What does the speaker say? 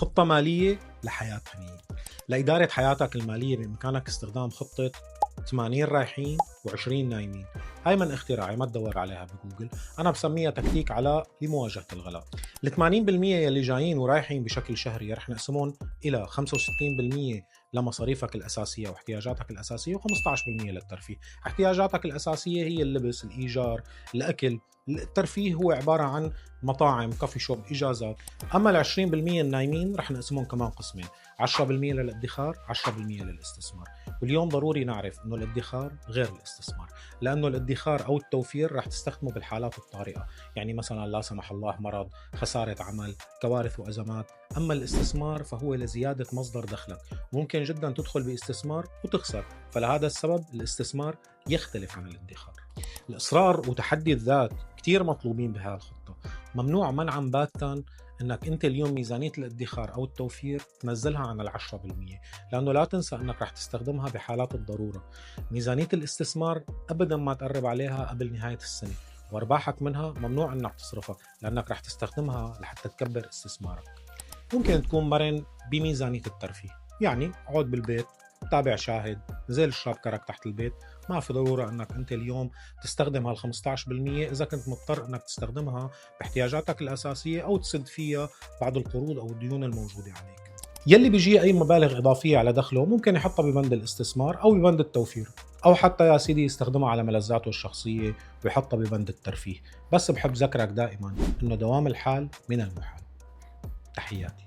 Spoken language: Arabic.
خطة مالية لحياة هنية. لإدارة حياتك المالية بإمكانك استخدام خطة 80 رايحين و20 نايمين. هاي من اختراعي، ما تدور عليها بجوجل، أنا بسميها تكتيك علاء لمواجهة الغلاء. ال 80% يلي جايين ورايحين بشكل شهري رح نقسمهم إلى 65% لمصاريفك الأساسية واحتياجاتك الأساسية و15% للترفيه. احتياجاتك الأساسية هي اللبس، الإيجار، الأكل. الترفيه هو عبارة عن مطاعم، كافي شوب، إجازات. أما ال 20% النايمين رح نقسمهم كمان قسمين، 10% للادخار، 10% للاستثمار. واليوم ضروري نعرف انه الادخار غير الاستثمار، لانه الادخار او التوفير رح تستخدمه بالحالات الطارئه، يعني مثلا لا سمح الله مرض، خساره عمل، كوارث وازمات. اما الاستثمار فهو لزياده مصدر دخلك، ممكن جدا تدخل باستثمار وتخسر، فلهذا السبب الاستثمار يختلف عن الادخار. الاصرار وتحدي الذات كتير مطلوبين بهذه الخطه. ممنوع منعا باتا انك انت اليوم ميزانيه الادخار او التوفير تنزلها عن ال 10%، لانه لا تنسى انك رح تستخدمها بحالات الضروره. ميزانيه الاستثمار ابدا ما تقرب عليها قبل نهايه السنه، وارباحك منها ممنوع انك تصرفها، لانك رح تستخدمها لحتى تكبر استثمارك. ممكن تكون مرن بميزانيه الترفيه، يعني اقعد بالبيت، تابع شاهد، نزل اشرب كرك تحت البيت. ما في ضروره انك انت اليوم تستخدم هال 15% اذا كنت مضطر انك تستخدمها باحتياجاتك الاساسيه او تسد فيها بعض القروض او الديون الموجوده عليك. يلي بيجي اي مبالغ اضافيه على دخله ممكن يحطها ببند الاستثمار او ببند التوفير، او حتى يا سيدي يستخدمها على ملذاته الشخصيه ويحطها ببند الترفيه. بس بحب ذكرك دائما انه دوام الحال من المحال. تحياتي.